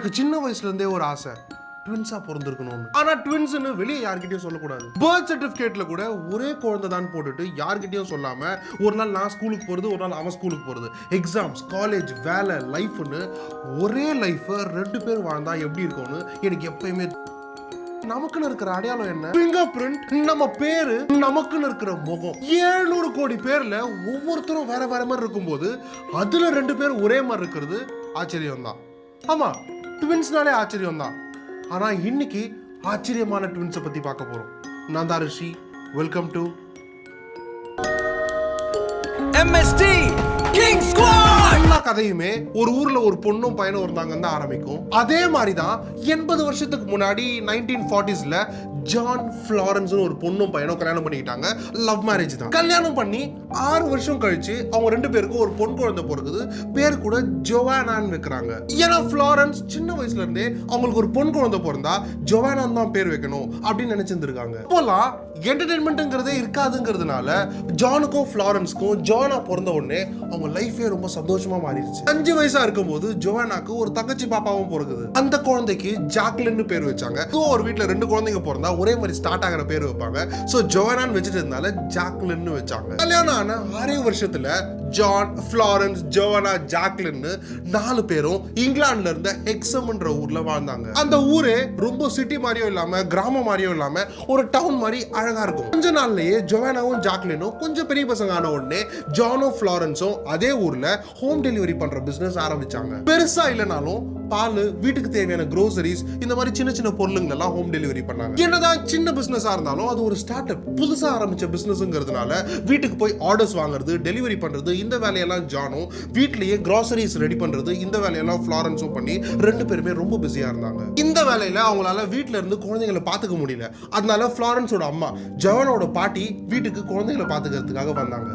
எனக்கு சின்ன வயசுல இருந்தே ஒரு ஆசை, ட்வின்ஸா பிறந்திருக்கணும்னு. ஆனா ட்வின்ஸ்னு வெளியே யார்கிட்டயும் சொல்லக்கூடாது. பர்த் சர்டிபிகேட்ல கூட ஒரே குழந்தை தான் போட்டுட்டு யார்கிட்டயும் சொல்லாம ஒரு நாள் நான் ஸ்கூலுக்கு போறது, ஒரு நாள் அவன் ஸ்கூலுக்கு போறது, எக்ஸாம்ஸ், காலேஜ், வேலை, லைஃப்னு ஒரே லைஃப் ரெண்டு பேர் வாழ்ந்தா எப்படி இருக்கும்னு எனக்கு எப்பயுமே. நமக்குன்னு இருக்கிற அடையாளம் என்ன? ஃபிங்கர் பிரிண்ட், நம்ம பேரு, நமக்குன்னு இருக்கிற முகம். 700 கோடி பேர்ல ஒவ்வொருத்தரும் வேற வேற மாதிரி இருக்கும்போது அதுல 2 பேர் ஒரே மாதிரி இருக்கிறது ஆச்சரியம் தான். ஆமா, ட்வின்ஸ்னாலே ஆச்சரியம் தான். ஆனா இன்னைக்கு ஆச்சரியமான ட்வின்ஸை பத்தி பார்க்க போறோம். நான் தான் Rishi. Welcome to MST King Squad. எல்லா கதையுமே ஒரு ஊர்ல ஒரு பொண்ணும் பையனும் இருந்தாங்கன்னு தான் ஆரம்பிக்கும். அதே மாதிரி தான் 80 வருஷத்துக்கு முன்னாடி 1940sல ஜான் ஃப்ளாரன்ஸ் ஒரு பொண்ணும் பையனும் கல்யாணம் பண்ணிக்கிட்டாங்க. லவ் மேரேஜ் தான். கல்யாணம் பண்ணி 6 வருஷம் கழிச்சு அவங்க 2 பேருக்கும் ஒரு பொன் குழந்தை பிறகுது. பேர் கூட ஜோவானான்னு வைக்கிறாங்க. ஏன்னா ஃப்ளாரன்ஸ் சின்ன வயசுல இருந்தே அவங்களுக்கு ஒரு பொன் குழந்தை பிறந்தா ஜோவானான் தான் பேர் வைக்கணும் அப்படின்னு நினைச்சிருந்திருக்காங்க. இப்போலாம் என்டர்டைன்மெண்ட்ங்கிறதே இருக்காதுங்கிறதுனால ஜானுக்கும் ஃப்ளாரன்ஸ்க்கும் ஜோவானா பிறந்த உடனே அவங்க லைஃபே ரொம்ப சந்தோஷமா மாறிடுச்சு. 5 வயசா இருக்கும் போது ஜோவானாக்கு ஒரு தங்கச்சி பாப்பாவும் பிறகுது. அந்த குழந்தைக்கு ஜாக்லின்னு பேர் வச்சாங்க. ஒரு வீட்டுல 2 குழந்தைங்க பிறந்தா ஒரே மாதிரி ஸ்டார்ட் ஆகிற பேர் வைப்பாங்க. சோ ஜோவானான்னு வச்சுட்டு இருந்தால ஜாக்லின்னு வச்சாங்க. கல்யாணம் ஆன 6 வருஷத்துல ஜான், ஃப்ளாரன்ஸ், ஜோவானா, ஜாக்லின்னு 4 பேரும் இங்கிலாந்துல இருந்த ஹெக்ஸம்ன்ற ஊர்ல வாழ்ந்தாங்க. அந்த ஊரே ரொம்ப சிட்டி மாதிரியும் இல்லாம கிராமம் மாதிரியும் இல்லாம ஒரு டவுன் மாதிரி அழகா இருக்கும். கொஞ்ச நாள்லயே ஜோவானாவும் ஜாக்லினும் கொஞ்சம் பெரிய பசங்க ஆன உடனே ஜானும் ஃப்ளாரன்ஸும் அதே ஊர்ல ஹோம் டெலிவரி பண்ற பிசினஸ் ஆரம்பிச்சாங்க. பெருசா இல்லைனாலும் பால், வீட்டுக்கு தேவையான க்ரோசரிஸ், இந்த மாதிரி சின்ன சின்ன பொருளுங்க எல்லாம் ஹோம் டெலிவரி பண்ணாங்க. என்னதான் சின்ன பிசினஸா இருந்தாலும் அது ஒரு ஸ்டார்ட் அப், புதுசா ஆரம்பிச்ச பிசினஸ்ங்கிறதுனால வீட்டுக்கு போய் ஆர்டர்ஸ் வாங்குறது, டெலிவரி பண்றது, இந்த வேலையெல்லாம் ஜானும், வீட்லயே க்ரோசரிஸ் ரெடி பண்றது, இந்த வேலையெல்லாம் ஃப்ளாரன்ஸும் பண்ணி 2 பேருமே ரொம்ப பிஸியா இருந்தாங்க. இந்த வேலையில அவங்களால வீட்டுல இருந்து குழந்தைகளை பாத்துக்க முடியல. அதனால ஃப்ளாரன்ஸோட அம்மா ஜோவானோட பாட்டி வீட்டுக்கு குழந்தைகளை பாத்துக்கிறதுக்காக வந்தாங்க.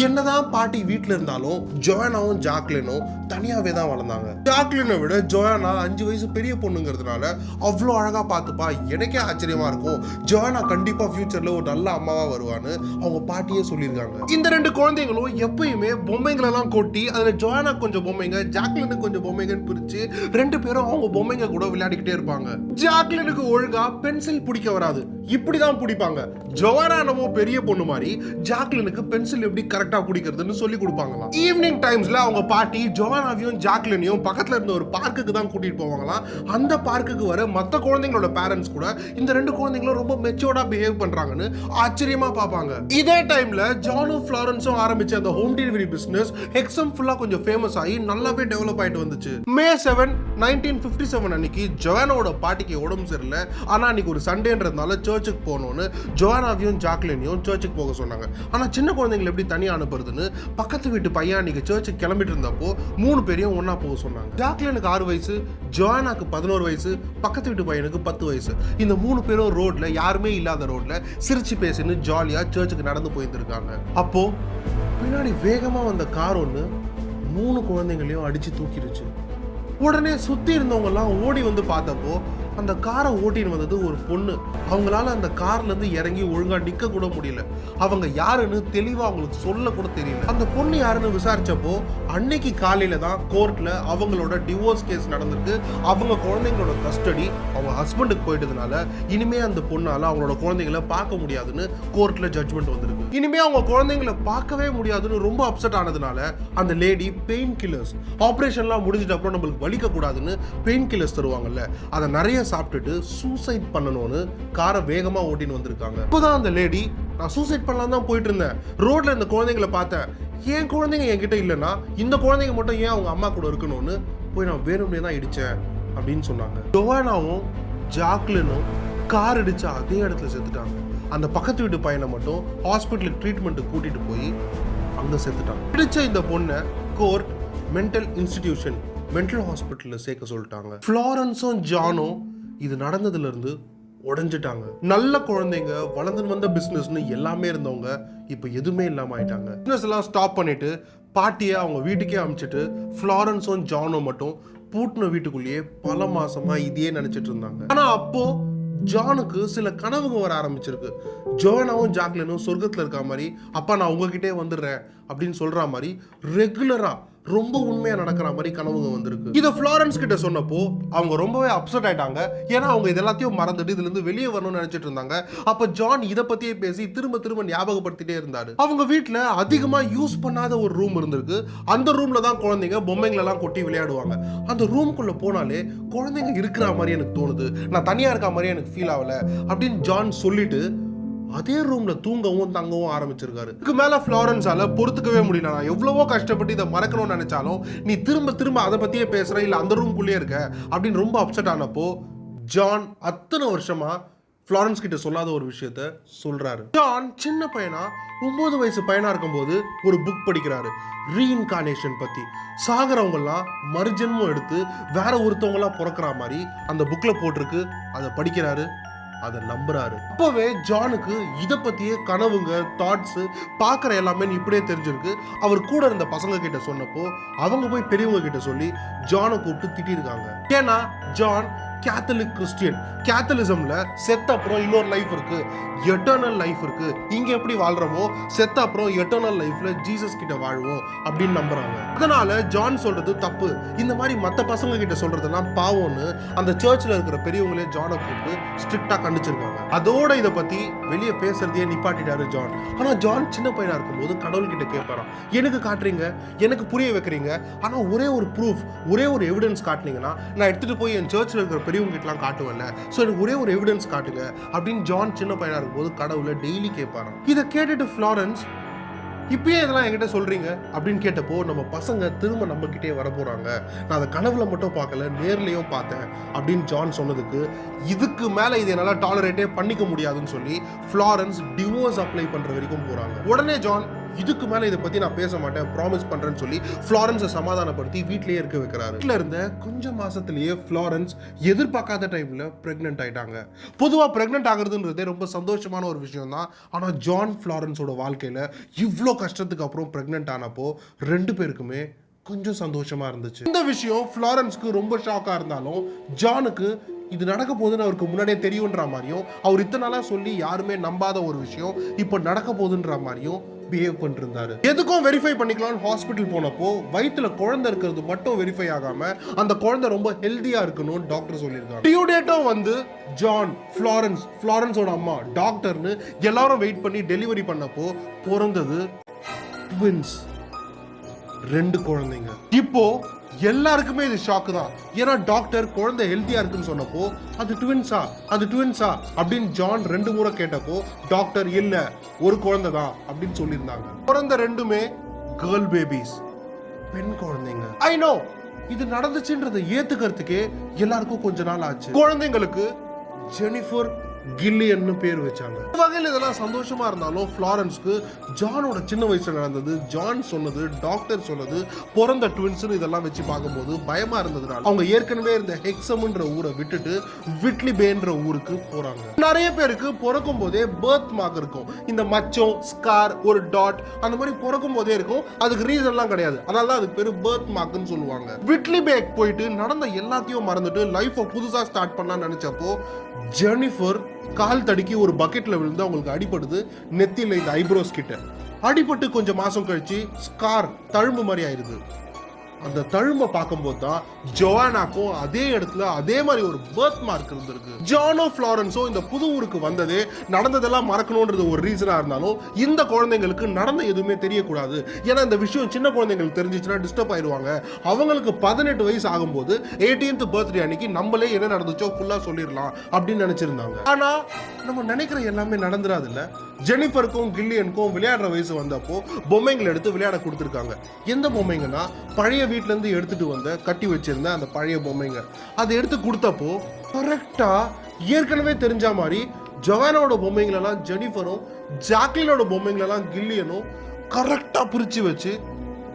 என்னதான் பாட்டி வீட்டுல இருந்தாலும் ஜோவானாவும் ஜாக்லினும் தனியாவே தான் வளர்ந்தாங்க. ஜாக்லினை விட ஜோவானா 5 வயசு பெரிய பொண்ணுங்கிறதுனால அவ்வளோ அழகா பார்த்துப்பா. எனக்கே ஆச்சரியமா இருக்கும், ஜோவானா கண்டிப்பா ஃபியூச்சர்ல ஒரு நல்ல அம்மாவா வருவான்னு அவங்க பாட்டியே சொல்லியிருக்காங்க. இந்த 2 குழந்தைங்களும் எப்பயுமே பொம்மைங்களெல்லாம் கொட்டி அதுல ஜோவானா கொஞ்சம் பொம்மைங்க, ஜாக்லினுக்கு கொஞ்சம் பொம்மைங்கன்னு பிரிச்சு 2 பேரும் அவங்க பொம்மைங்க கூட விளையாடிக்கிட்டே இருப்பாங்க. ஜாக்லினுக்கு ஒழுங்கா பென்சில் பிடிக்க வராது, இப்படிதான் பிடிப்பாங்க. ஜோவானா நம்ம பெரிய பொண்ணு மாதிரி ஜாக்லினுக்கு பென்சில் எப்படி கரெக்டா பிடிக்கிறதுன்னு சொல்லி கொடுப்பாங்களாம். ஈவினிங் டைம்ஸ்ல அவங்க பாட்டி ஜோவானாவையும் ஜாக்லினையும் பக்கத்துல இருந்த ஒரு பார்க்குக்கு தான் கூட்டிட்டு போவாங்களாம். அந்த பார்க்குக்கு வர மற்ற குழந்தைங்களோட பேரண்ட்ஸ் கூட இந்த 2 குழந்தைங்களும் ரொம்ப மெச்சூர்டா பிஹேவ் பண்றாங்கன்னு ஆச்சரியமா பார்ப்பாங்க. இதே டைம்ல ஜானும் ஃப்ளாரன்ஸும் ஆரம்பிச்ச அந்த ஹோம் டெலிவரி பிசினஸ் ஹெக்ஸம் ஃபுல்லா கொஞ்சம் ஃபேமஸ் ஆகி நல்லாவே டெவலப் ஆயிட்டு வந்துச்சு. மே 7, 1957 அன்னைக்கு ஜோவானாவோட பாட்டிக்கு உடம்பு சரியில்லை. ஆனா அன்னைக்கு ஒரு சண்டேன்றதுனால சர்ச்சுக்கு போகணும்னு ஜோவானாவையும் ஜாக்லினையும் சர்ச்சுக்கு போக சொன்னாங்க. ஆனா சின்ன குழந்தைங்களை எப்படி தனியா அனுப்புறதுன்னு பக்கத்து வீட்டு பையன் அன்னைக்கு சர்ச்சுக்கு கிளம்பிட்டு இருந்தப்போ 3 பேரையும் ஒன்னா போக சொன்னாங்க. ஜாக்லினுக்கு 6 வயசு, ஜோவானாக்கு 11 வயசு, பக்கத்து வீட்டு பையனுக்கு 10 வயசு. இந்த 3 பேரும் ரோட்ல, யாருமே இல்லாத ரோட்ல சிரிச்சு பேசின்னு ஜாலியா சர்ச்சுக்கு நடந்து போயிருந்திருக்காங்க. அப்போ பின்னாடி வேகமா வந்த கார் ஒண்ணு 3 குழந்தைங்களையும் அடிச்சு தூக்கிடுச்சு. உடனே சுத்தி இருந்தவங்க எல்லாம் ஓடி வந்து பார்த்தப்போ அந்த காரை ஓட்டின்னு வந்தது ஒரு பொண்ணு. அவங்களால அந்த கார்ல இருந்து இறங்கி ஒழுங்கா நிக்க கூட முடியல. அவங்க யாருன்னு தெளிவா அவங்களுக்கு சொல்ல கூட தெரியல. அந்த பொண்ணு யாருன்னு விசாரிச்சப்போ அன்னைக்கு காலையில தான் கோர்ட்ல அவங்களோட டிவோர்ஸ் கேஸ் நடந்திருக்கு. அவங்க குழந்தைங்களோட கஸ்டடி அவங்க ஹஸ்பண்டுக்கு போயிட்டதுனால இனிமே அந்த பொண்ணால அவங்களோட குழந்தைங்களை பார்க்க முடியாதுன்னு கோர்ட்ல ஜட்ஜ்மெண்ட் வந்திருக்கு. இனிமே அவங்க குழந்தைங்களை பார்க்கவே முடியாதுன்னு ரொம்ப அப்செட் ஆனதுனால அந்த லேடி பெயின் கில்லர்ஸ், ஆபரேஷன்லாம் முடிஞ்சிட்ட அப்புறம் நம்மளுக்கு வலிக்க கூடாதுன்னு பெயின் கில்லர்ஸ் தருவாங்கல்ல, அதை நிறைய சாப்பிட்டுட்டு சூசைட் பண்ணணும்னு காரை வேகமா ஓட்டின்னு வந்திருக்காங்க. இப்போதான் அந்த லேடி, நான் சூசைட் பண்ணலாம் தான் போயிட்டு இருந்தேன், ரோட்ல இந்த குழந்தைங்களை பார்த்தேன், என் குழந்தைங்க என்கிட்ட இல்லைன்னா இந்த குழந்தைங்க மட்டும் ஏன் அவங்க அம்மா கூட இருக்கணும்னு போய் நான் வேணும்னே தான் இடிச்சேன் அப்படின்னு சொன்னாங்க. ஜோவானாவும் ஜாக்லினும் கார் இடிச்ச அதே இடத்துல செத்துட்டாங்க. அந்த பக்கத்து வீட்டு பையனை மட்டும் ஹாஸ்பிட்டலுக்கு ட்ரீட்மெண்ட்டுக்கு கூட்டிட்டு போய் அங்க செத்துட்டாங்க. இடிச்ச இந்த பொண்ணை கோர்ட் மென்டல் இன்ஸ்டிடியூஷன், மென்டல் ஹாஸ்பிட்டல்ல சேர்க்க சொல்லிட்டாங்க. ஃப்ளாரன்ஸும் ஜானும் இது நடந்ததுல இருந்து உடைஞ்சிட்டாங்க. நல்ல குழந்தைங்க, வளர்ந்து வந்த பிசினஸ்னு எல்லாமே இருந்தவங்க இப்ப எதுவுமே இல்லாம ஆயிட்டாங்க. பிசினஸ் எல்லாம் ஸ்டாப் பண்ணிட்டு பாட்டியை அவங்க வீட்டுக்கே அனுப்பிச்சிட்டு ஃப்ளாரன்ஸும் ஜானும் மட்டும் பூட்டின வீட்டுக்குள்ளேயே பல மாசமா இதையே நினைச்சிட்டு இருந்தாங்க. ஆனா அப்போ ஜானுக்கு சில கனவுங்க வர ஆரம்பிச்சிருக்கு. ஜோவானாவும் ஜாக்லினும் சொர்க்கத்துல இருக்க மாதிரி, அப்பா நான் உங்ககிட்டே வந்துடுறேன் அப்படின்னு சொல்ற மாதிரி ரெகுலரா ரொம்ப உண்மையா நடக்கிற மாதிரி கனவுங்க வந்திருக்கு. இதை ஃப்ளாரன்ஸ் கிட்ட சொன்னப்போ அவங்க ரொம்பவே அப்செட் ஆயிட்டாங்க. ஏன்னா அவங்க இது எல்லாத்தையும் மறந்துட்டு இதுல இருந்து வெளியே வரணும்னு நினைச்சிட்டு இருந்தாங்க. அப்ப ஜான் இதை பத்தியே பேசி திரும்ப திரும்ப ஞாபகப்படுத்திட்டே இருந்தாரு. அவங்க வீட்டுல அதிகமா யூஸ் பண்ணாத ஒரு ரூம் இருந்திருக்கு. அந்த ரூம்ல தான் குழந்தைங்க பொம்மைங்களை எல்லாம் கொட்டி விளையாடுவாங்க. அந்த ரூம்குள்ள போனாலே குழந்தைங்க இருக்கிற மாதிரி எனக்கு தோணுது, நான் தனியா இருக்க மாதிரி எனக்கு ஃபீல் ஆகல அப்படின்னு ஜான் சொல்லிட்டு அதே ரூம்ல தூங்கவும் தங்கவும் ஆரம்பிச்சிருக்காரு. இதுக்கு மேல ஃப்ளாரன்ஸால பொறுத்துக்கவே முடியல. நான் எவ்வளவோ கஷ்டப்பட்டு இதை மறக்கணும்னு நினைச்சாலும் நீ திரும்ப திரும்ப அதை பத்தியே பேசுற, இல்ல அந்த ரூம்குள்ளேயே இருக்க அப்படின்னு ரொம்ப அப்செட் ஆனப்போ ஜான் அத்தனை வருஷமா ஃப்ளாரன்ஸ் கிட்ட சொல்லாத ஒரு விஷயத்த சொல்றாரு. ஜான் சின்ன பையனா 9 வயசு பையனா இருக்கும்போது ஒரு புக் படிக்கிறாரு, ரீஇன்கார்னேஷன் பத்தி. சாகிறவங்க எல்லாம் மறுஜென்மம் எடுத்து வேற ஒருத்தவங்க எல்லாம் பிறக்கிற மாதிரி அந்த புக்ல போட்டிருக்கு. அதை படிக்கிறாரு, அதை நம்புறாரு. அப்பவே ஜானுக்கு இதை பத்தியே கனவுங்க, தாட்ஸ், பாக்குற எல்லாமே இப்படியே தெரிஞ்சிருக்கு. அவர் கூட இருந்த பசங்க கிட்ட சொன்னப்போ அவங்க போய் பெரியவங்க கிட்ட சொல்லி ஜானை கூப்பிட்டு திட்டிருக்காங்க. ஏன்னா ஜான் கேத்தலிக் கிறிஸ்டியன். கேத்தலிசம்ல செத்த அப்புறம் இன்னொரு லைஃப் இருக்கு, எட்டர்னல் லைஃப் இருக்கு. இங்க எப்படி வாழ்றோமோ செத்த அப்புறம் எட்டர்னல் லைஃப்ல ஜீசஸ் கிட்ட வாழ்வோம் அப்படின்னு நம்புறாங்க. அதனால ஜான் சொல்றது தப்பு, இந்த மாதிரி மத்த பசங்க கிட்ட சொல்றதெல்லாம் பாவம்னு அந்த சர்ச்ல இருக்கிற பெரியவங்களே ஜானை கூப்பிட்டு ஸ்ட்ரிக்டா கண்டிச்சிருக்காங்க. அதோட இதை பத்தி வெளியே பேசுறதையே நிப்பாட்டிட்டாரு ஜான். ஆனா ஜான் சின்ன பையனா இருக்கும்போது கடவுள் கிட்ட கேட்பாராம், எனக்கு காட்டுறீங்க, எனக்கு புரிய வைக்கிறீங்க, ஆனா ஒரே ஒரு ப்ரூஃப், ஒரே ஒரு எவிடன்ஸ் காட்டினீங்கன்னா நான் எடுத்துட்டு போய் என் சர்ச்ல இருக்கிற பெரியவங்க கிட்டலாம் காட்டுவேன்ல, ஸோ எனக்கு ஒரே ஒரு எவிடன்ஸ் காட்டுங்க அப்படின்னு ஜான் சின்ன பையனா இருக்கும்போது கடவுளை டெய்லி கேட்பாராம். இதை கேட்டுட்டு ஃப்ளாரன்ஸ், இப்பயே இதெல்லாம் என்கிட்ட சொல்றீங்க அப்படின்னு கேட்டப்போ நம்ம பசங்க திரும்ப நம்ம கிட்டே வர போறாங்க, நான் அதை கனவுல மட்டும் பார்க்கல நேர்லயும் பார்த்தேன் அப்படின்னு ஜான் சொன்னதுக்கு இதுக்கு மேல இதை என்னால டாலரேட்டே பண்ணிக்க முடியாதுன்னு சொல்லி ஃப்ளாரன்ஸ் டிவோர்ஸ் அப்ளை பண்ற வரைக்கும் போறாங்க. உடனே ஜான் இதுக்கு மேல இதை பத்தி நான் பேச மாட்டேன், ப்ராமிஸ் பண்றேன்னு சொல்லி ஃப்ளாரன்ஸை சமாதானப்படுத்தி வீட்லயே இருக்க வைக்கிறாரு. வீட்டுல இருந்த கொஞ்சம் மாசத்திலேயே ஃப்ளாரன்ஸ் எதிர்பார்க்காத டைம்ல பிரெக்னென்ட் ஆயிட்டாங்க. பொதுவா பிரெக்னென்ட் ஆகுறதுன்றதே ரொம்ப சந்தோஷமான ஒரு விஷயம் தான். ஆனா ஜான் ஃப்ளாரன்ஸோட வாழ்க்கையில இவ்வளோ கஷ்டத்துக்கு அப்புறம் பிரெக்னென்ட் ஆனப்போ 2 பேருக்குமே கொஞ்சம் சந்தோஷமா இருந்துச்சு. இந்த விஷயம் ஃப்ளாரன்ஸ்க்கு ரொம்ப ஷாக்கா இருந்தாலும் ஜானுக்கு இது நடக்க போகுதுன்னு அவருக்கு முன்னாடியே தெரியுன்ற மாதிரியும், அவர் இத்தனை நாளா சொல்லி யாருமே நம்பாத ஒரு விஷயம் இப்போ நடக்க போகுதுன்ற மாதிரியும் பிஹேவ் பண்ணிருந்தாரு. எதுக்கும் வெரிஃபை பண்ணிக்கலாம்னு ஹாஸ்பிட்டல் போனப்போ வயிற்றுல குழந்தை இருக்கிறது மட்டும் வெரிஃபை ஆகாம அந்த குழந்தை ரொம்ப ஹெல்தியா இருக்கணும்னு டாக்டர் சொல்லியிருக்காங்க. டியூ டேட்டும் வந்து ஜான், ஃப்ளாரன்ஸோட அம்மா டாக்டர்னு எல்லாரும் வெயிட் பண்ணி டெலிவரி பண்ணப்போ பிறந்தது ட்வின்ஸ், 2 குழந்தைங்க. இப்போ எல்லாருக்குமே இது ஷாக்கு தான். ஏன்னா டாக்டர் குழந்தை ஹெல்த்தியா இருக்குன்னு சொன்னப்போ அது ட்வின்ஸா அப்படின்னு ஜான் 2 முறை கேட்டப்போ டாக்டர் இல்ல ஒரு குழந்தை தான் அப்படின்னு சொல்லியிருந்தாங்க. பிறந்த 2மே கேர்ள் பேபிஸ், பெண் குழந்தைங்க. ஐ நோ இது நடந்துச்சுன்றதை ஏத்துக்கிறதுக்கே எல்லாருக்கும் கொஞ்ச நாள் ஆச்சு. குழந்தைங்களுக்கு ஜெனிஃபர் கில்லியன்னு பேர் வச்சாங்க. வகையில் இதெல்லாம் சந்தோஷமா இருந்தாலும் ஃப்ளாரன்ஸ்க்கு ஜானோட சின்ன வயசுல நடந்தது, ஜான் சொன்னது, டாக்டர் சொன்னது, பிறந்த ட்வின்ஸ் இதெல்லாம் வச்சு பார்க்கும்போது பயமா இருந்ததுனால அவங்க ஏற்கனவே இருந்த ஹெக்ஸம்ன்ற ஊரை விட்டுட்டு விட்லி பேன்ற ஊருக்கு போறாங்க. நிறைய பேருக்கு பிறக்கும் போதே பர்த் மார்க் இருக்கும், இந்த மச்சம், ஸ்கார், ஒரு டாட் அந்த மாதிரி பிறக்கும் போதே இருக்கும். அதுக்கு ரீசன் எல்லாம் கிடையாது, அதனால தான் அதுக்கு பேரு பர்த் மார்க்னு சொல்லுவாங்க. விட்லி பேக் போயிட்டு நடந்த எல்லாத்தையும் மறந்துட்டு லைஃபை புதுசா ஸ்டார்ட் பண்ணலாம்னு நினைச்சப்போ ஜெனிஃபர் கால் தடுக்கி ஒரு பக்கெட்ல விழுந்து அவங்களுக்கு அடிபடுது, நெத்தியில இந்த ஐப்ரோஸ் கிட்ட அடிபட்டு கொஞ்சம் மாசம் கழிச்சு ஸ்கார், தழும்பு மாதிரி ஆயிருது. அந்த தழும்பை பார்க்கும்போது தான் ஜோவானாக்கும் அதே இடத்துல அதே மாதிரி ஒரு பர்த் மார்க் இருந்திருக்கு. ஜானோ ஃப்ளாரன்ஸோ இந்த புது ஊருக்கு வந்ததே நடந்ததெல்லாம் மறக்கணும்ன்றது ஒரு ரீசனா இருந்தாலும் இந்த குழந்தைங்களுக்கு நடந்த எதுவுமே தெரியக்கூடாது. ஏன்னா இந்த விஷயம் சின்ன குழந்தைங்களுக்கு தெரிஞ்சிச்சுன்னா டிஸ்டர்ப் ஆயிடுவாங்க. அவங்களுக்கு 18 வயசு ஆகும்போது 18th பர்த்டே அன்னைக்கு நம்மளே என்ன நடந்துச்சோ ஃபுல்லா சொல்லிடலாம் அப்படின்னு நினைச்சிருந்தாங்க. ஆனா நம்ம நினைக்கிற எல்லாமே நடந்துராது இல்ல. ஜெனிஃபருக்கும் கில்லியனுக்கும் விளையாடுற வயசு வந்தப்போ பொம்மைங்களை எடுத்து விளையாட கொடுத்துருக்காங்க. எந்த பொம்மைங்கன்னா பழைய வீட்டுல இருந்து எடுத்துட்டு வந்த கட்டி வச்சிருந்த அந்த பழைய பொம்மைங்க. அதை எடுத்து கொடுத்தப்போ கரெக்டா ஏற்கனவே தெரிஞ்ச மாதிரி ஜோவானோட பொம்மைங்களெல்லாம் ஜெனிஃபரும், ஜாக்லினோட பொம்மைங்களெல்லாம் கில்லியனும் கரெக்டா பிரிச்சு வச்சு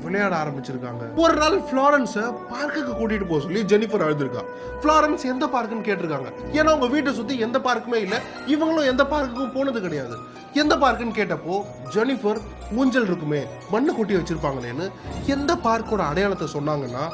விளையாட ஆரம்பிச்சிருக்காங்க. ஒரு நாள் ஃப்ளாரன்ஸை பார்க்குக்கு கூட்டிட்டு போக சொல்லி ஜெனிஃபர் அழுதுருக்கா. ஃப்ளாரன்ஸ் எந்த பார்க்குன்னு கேட்டிருக்காங்க. ஏன்னா அவங்க வீட்டை சுத்தி எந்த பார்க்குமே இல்லை, இவங்களும் எந்த பார்க்குக்கும் போனது கிடையாது. எந்த பார்க்குன்னு கேட்டப்போ ஜெனிஃபர் ஊஞ்சல் இருக்குமே மண்ணு கொட்டி வச்சிருப்பாங்களேன்னு எந்த பார்க்கோட அடையாளத்தை சொன்னாங்கன்னா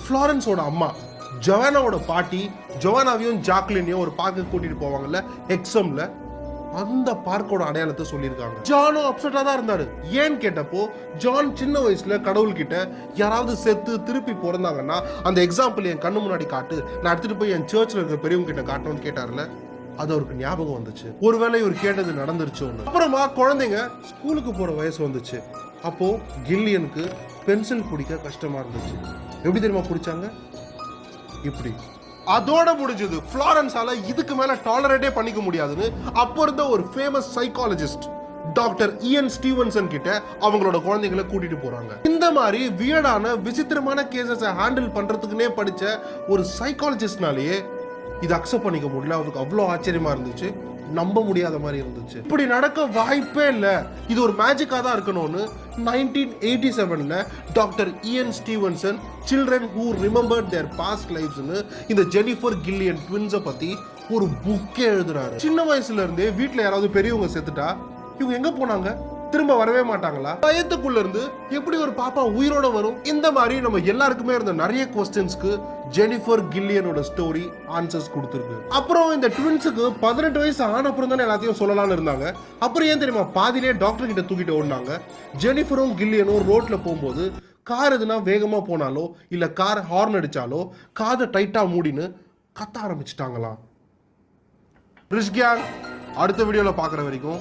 ஃப்ளாரன்ஸோட அம்மா ஜோவானாவோட பாட்டி ஜோவானாவையும் ஜாக்லினையும் ஒரு பார்க்குக்கு கூட்டிட்டு போவாங்கல்ல ஹெக்ஸம்ல, அந்த பார்க்கோட அடையாளத்தை சொல்லியிருக்காங்க. ஜானும் அப்செட்டா தான் இருந்தாரு. ஏன்னு கேட்டப்போ ஜான் சின்ன வயசுல கடவுள் கிட்ட யாராவது செத்து திருப்பி பிறந்தாங்கன்னா அந்த எக்ஸாம்பிள் என் கண்ணு முன்னாடி காட்டு, நான் எடுத்துட்டு போய் என் சர்ச்ல இருக்கிற பெரியவங்க கிட்ட காட்டணும்னு கேட்டார்ல, அது அவருக்கு ஞாபகம் வந்துச்சு. ஒருவேளை இவர் கேட்டது நடந்துருச்சு. அப்புறமா குழந்தைங்க ஸ்கூலுக்கு போற வயசு வந்துச்சு. அப்போ கில்லியனுக்கு பென்சில் பிடிக்க கஷ்டமா இருந்துச்சு. எப்படி தெரியுமா பிடிச்சாங்க? இப்படி. அதோட முடிஞ்சது. ஃப்ளாரன்ஸால இதுக்கு மேல டாலரேட்டே பண்ணிக்க முடியாதுன்னு அப்போ இருந்த ஒரு famous psychologist doctor Ian Stevenson கிட்ட அவங்களோட குழந்தைகளை கூட்டிட்டு போறாங்க. இந்த மாதிரி வியர்டான விசித்திரமான கேசஸை ஹேண்டில் பண்றதுக்குன்னே படிச்ச ஒரு சைக்காலஜிஸ்ட்னாலேயே இது அக்செப்ட் பண்ணிக்க முடியல. அவருக்கு அவ்வளோ ஆச்சரியமா இருந்துச்சு, நம்ப முடியாத மாதிரி இருந்துச்சு. இப்படி நடக்க வாய்ப்பே இல்லை, இது ஒரு மேஜிக்கா தான் இருக்கணும்னு 1987ல doctor Ian Stevenson children who remembered their past லைஃப்ஸ்னு இந்த ஜெனிஃபர் கில்லியன் ட்வின்ஸை பத்தி ஒரு புக்கே எழுதுறாரு. சின்ன வயசுல இருந்தே வீட்டுல யாராவது பெரியவங்க செத்துட்டா இவங்க எங்க போனாங்க, திரும்ப வரவே மாட்டாங்களா, பயத்துக்குள்ள இருந்து எப்படி ஒரு பாப்பா உயிரோட வரும்? இந்த மாதிரி நம்ம எல்லாருக்குமே இருந்த நிறைய क्वेश्चंसக்கு ஜெனிஃபர் கில்லியனோட ஸ்டோரி ஆன்சர்ஸ் கொடுத்திருக்கு. அப்புறம் இந்த ட்வின்ஸுக்கு 18 வயசு ஆன அப்புறம் தான் எல்லாத்தையும் சொல்லலாம்னு இருந்தாங்க. அப்புறம் ஏன் தெரியுமா பாதியிலே டாக்டர் கிட்ட தூக்கிட்டு ஓடினாங்க. ஜெனிஃபரும் கில்லியனும் ரோட்ல போகும்போது கார் எதுனா வேகமா போனாலோ இல்ல கார் ஹார்ன் அடிச்சாலோ காதை டைட்டா மூடின்னு கத்த ஆரம்பிச்சிட்டாங்களாம். ரிஷ் கேங், அடுத்த வீடியோல பாக்குற வரைக்கும்